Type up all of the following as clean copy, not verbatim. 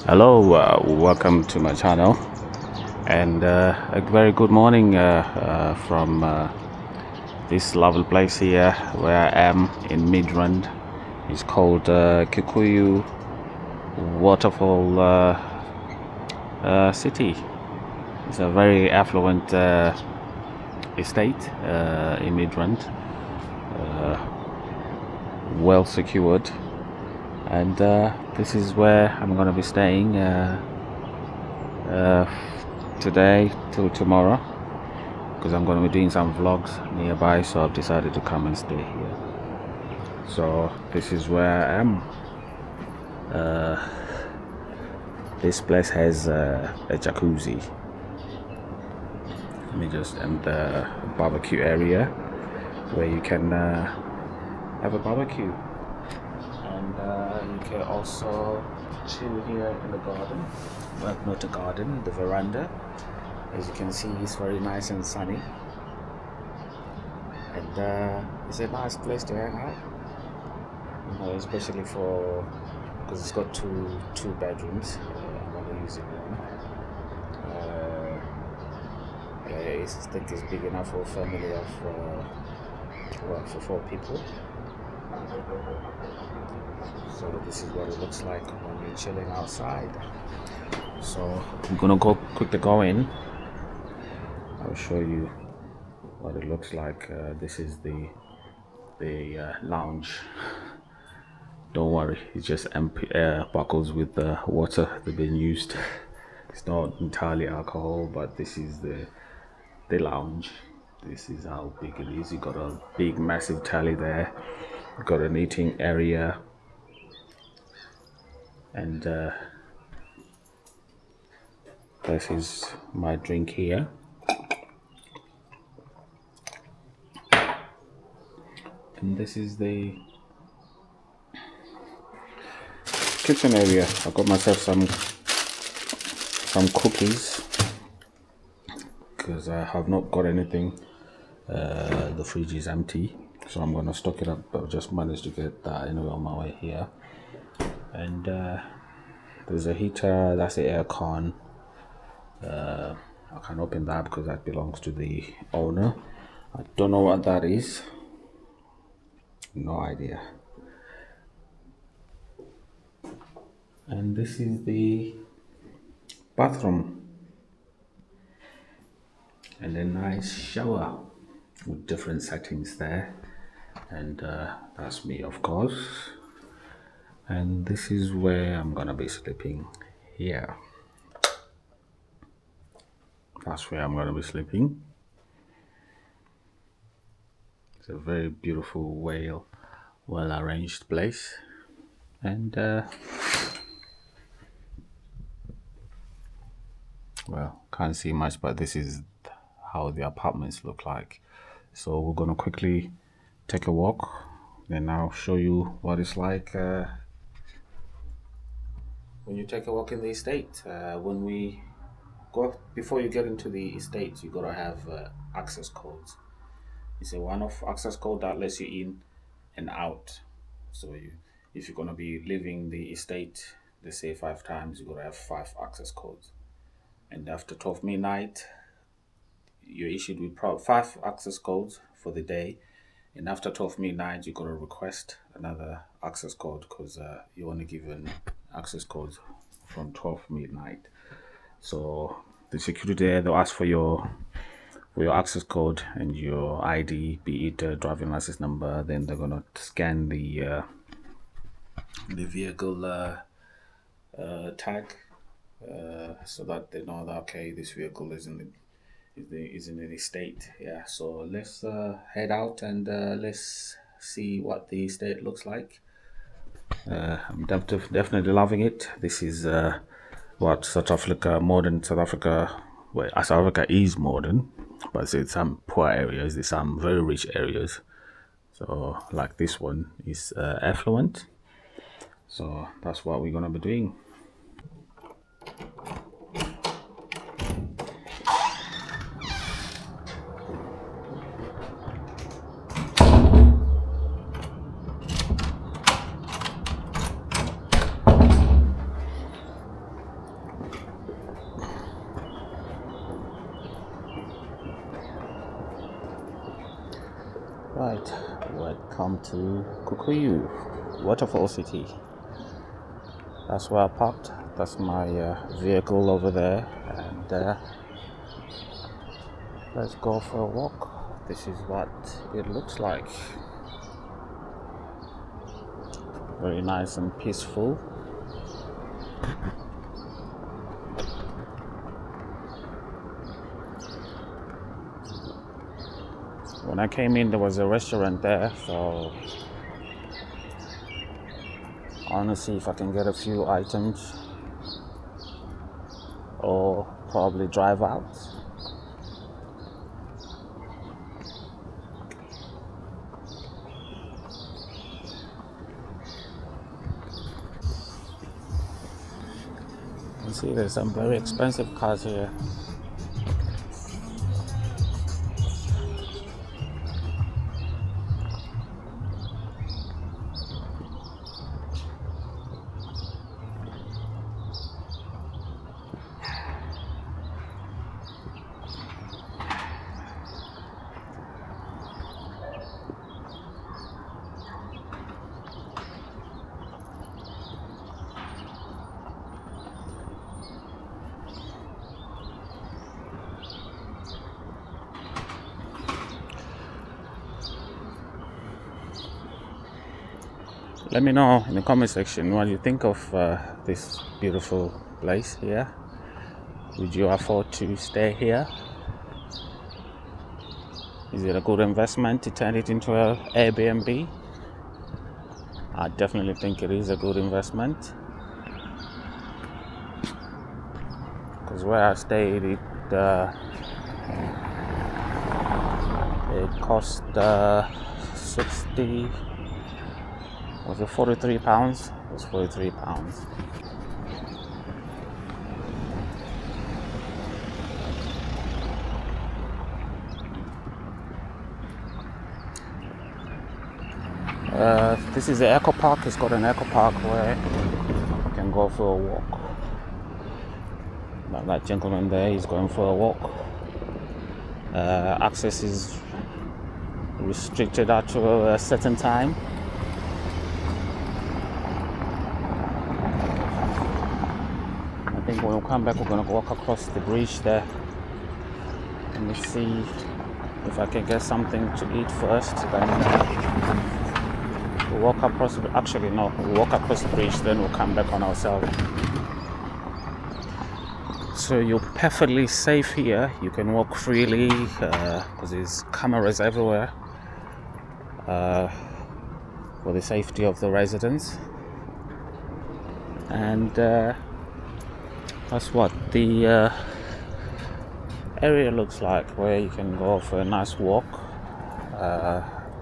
Hello, welcome to my channel, and a very good morning from this lovely place here where I am in Midrand. It's called Kikuyu Waterfall City. It's a very affluent estate in Midrand, well secured, and this is where I'm gonna be staying today till tomorrow, because I'm going to be doing some vlogs nearby, so I've decided to come and stay here. So this is where I am. This place has a jacuzzi, and the barbecue area where you can have a barbecue, and you can also chill here in the garden. Well, not the garden, the veranda. As you can see, it's very nice and sunny, and it's a nice place to hang out, especially because it's got two bedrooms. I'm gonna use it one. I think it's big enough for a family of for 4 people. So this is what it looks like when you're chilling outside. So I'm gonna quickly go in. I'll show you what it looks like. This is the lounge. Don't worry, it's just empty bottles with water that been used. It's not entirely alcohol, but this is the lounge. This is how big it is. You got a big massive tally there. You got an eating area, and this is my drink here. And this is the kitchen area. I got myself some cookies because I have not got anything. The fridge is empty, so I'm gonna stock it up. But I just managed to get that anyway on my way here. And there's a heater. That's the air con. I can open that because that belongs to the owner. I don't know what that is. No idea. And this is the bathroom, and a nice shower with different settings there, and that's me, of course. And this is where I'm gonna be sleeping here. That's where I'm gonna be sleeping. It's a very beautiful, well arranged place, and well, can't see much, but this is how the apartments look like. So we're gonna quickly take a walk, and I'll show you what it's like when you take a walk in the estate. Before you get into the estate, you gotta have access codes. It's a one-off access code that lets you in and out. So if you're gonna be leaving the estate, they say 5 times, you gotta have 5 access codes. And after 12 midnight, you're issued with 5 access codes for the day. And after 12 midnight, you gotta request another access code, because you're only given access codes from 12 midnight. So the security there, they'll ask for your access code and your ID, be it a driving license number. Then they're gonna scan the vehicle tag, so that they know that, okay, this vehicle is in the estate. Yeah, so let's head out and let's see what the estate looks like. I'm definitely loving it. This is what South Africa, modern South Africa. Well, South Africa is modern, but it's some poor areas, there's some very rich areas. So like this one is affluent. So that's what we're gonna be doing. Right, welcome to Kikuyu Waterfall City. That's where I parked. That's my vehicle over there, and let's go for a walk. This is what it looks like. Very nice and peaceful. When I came in, there was a restaurant there, so I want to see if I can get a few items or probably drive out. You can see there's some very expensive cars here. Let me know in the comment section what you think of this beautiful place here. Would you afford to stay here? Is it a good investment to turn it into an Airbnb? I definitely think it is a good investment, because where I stayed, it cost 60. Was it 43 pounds? It was 43 pounds. This is the Eco Park. It's got an Eco Park where you can go for a walk. Like that gentleman there, he's going for a walk. Access is restricted out to a certain time. I think when we come back, we're going to walk across the bridge there. Let me see if I can get something to eat first. Then we'll walk across. Actually, no, we'll walk across the bridge. Then we'll come back on ourselves. So you're perfectly safe here. You can walk freely because there's cameras everywhere for the safety of the residents. And that's what the area looks like, where you can go for a nice walk,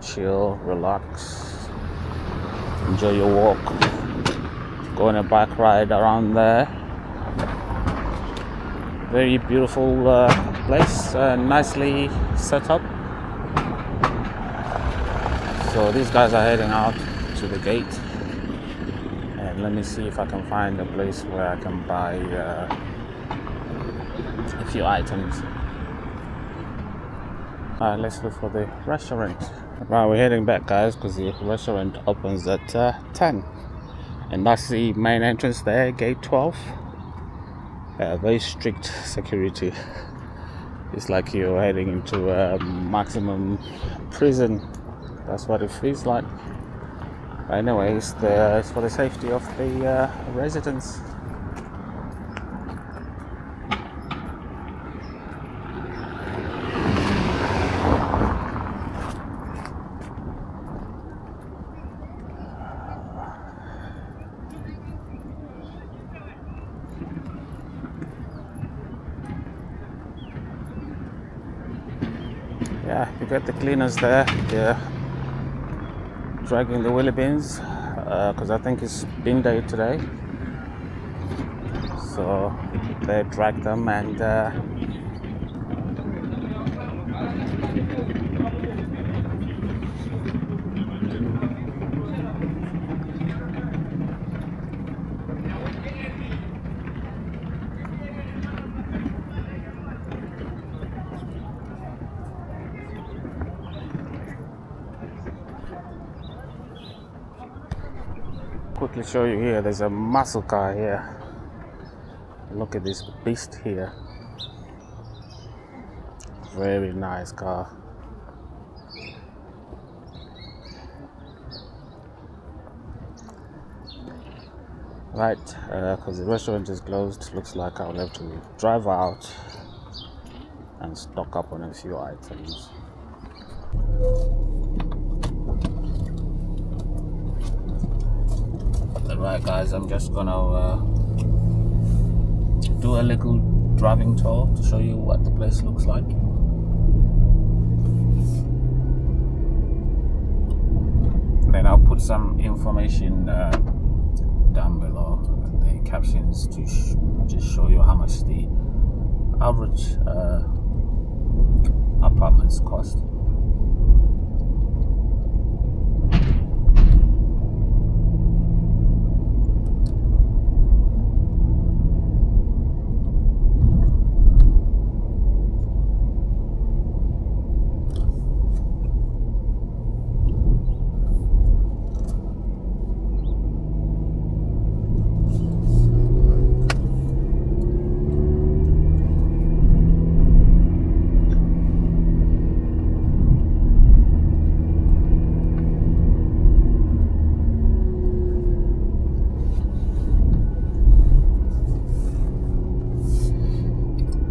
chill, relax, enjoy your walk, go on a bike ride around there. Very beautiful place, nicely set up. So these guys are heading out to the gate. Let me see if I can find a place where I can buy a few items. Alright, let's look for the restaurant. Right, we're heading back, guys, because the restaurant opens at 10. And that's the main entrance there, gate 12. Very strict security. It's like you're heading into a maximum prison. That's what it feels like. Anyway, it's for the safety of the residents. Yeah, you get the cleaners there. They're dragging the wheelie bins because I think it's bin day today, so they drag them and quickly show you here. There's a muscle car here. Look at this beast here. Very nice car. Right, because the restaurant is closed, looks like I'll have to drive out and stock up on a few items. Alright guys, I'm just gonna do a little driving tour to show you what the place looks like. Then I'll put some information down below, the captions, to just show you how much the average apartments cost.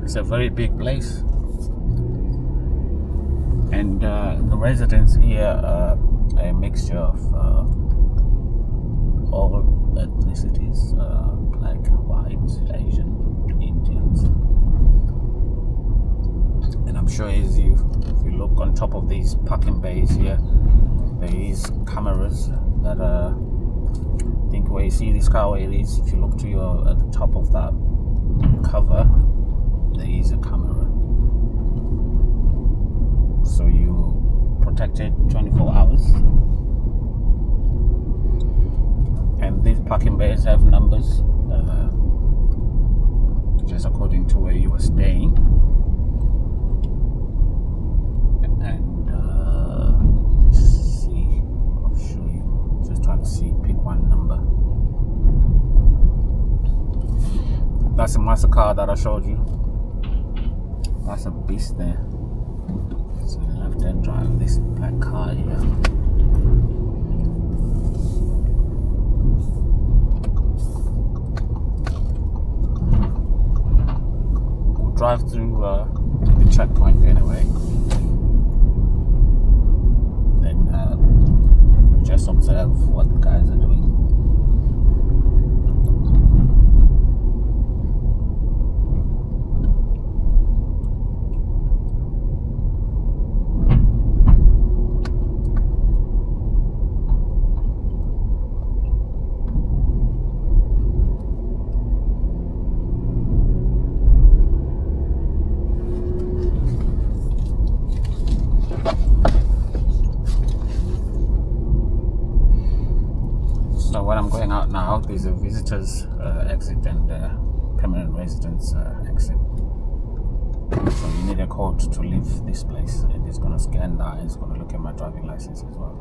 It's a very big place, and the residents here are a mixture of all ethnicities, black, white, Asian, Indians. And I'm sure if you look on top of these parking bays here, there is cameras that I think where you see this car where it is, if you look to at the top of that cover, there is a camera, so you protected 24 hours. And these parking bays have numbers, just according to where you are staying. And just see, I'll show you, just trying to see, pick one number. That's a muscle car that I showed you. That's a beast there. So left-hand drive, this black car here. We'll drive through the checkpoint anyway. Then you just observe what the guys are doing. So where I'm going out now, there's a visitors exit and permanent residents exit. So you need a code to leave this place, and it's going to scan that, and it's going to look at my driving license as well.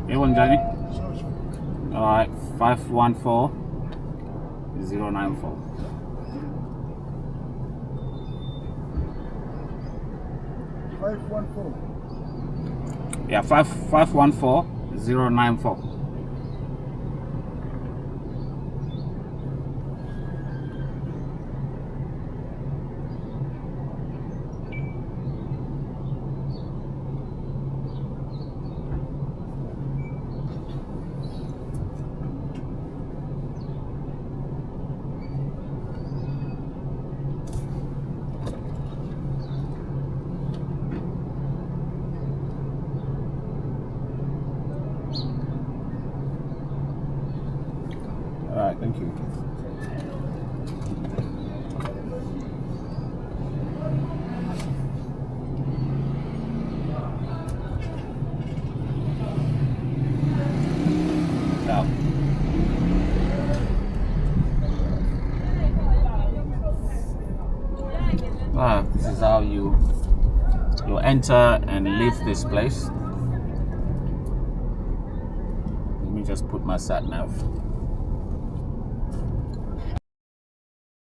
You want Johnny? Alright, 514-094. Yeah, 514-094. Thank you. Now, this is how you enter and leave this place. Let me just put my sat nav.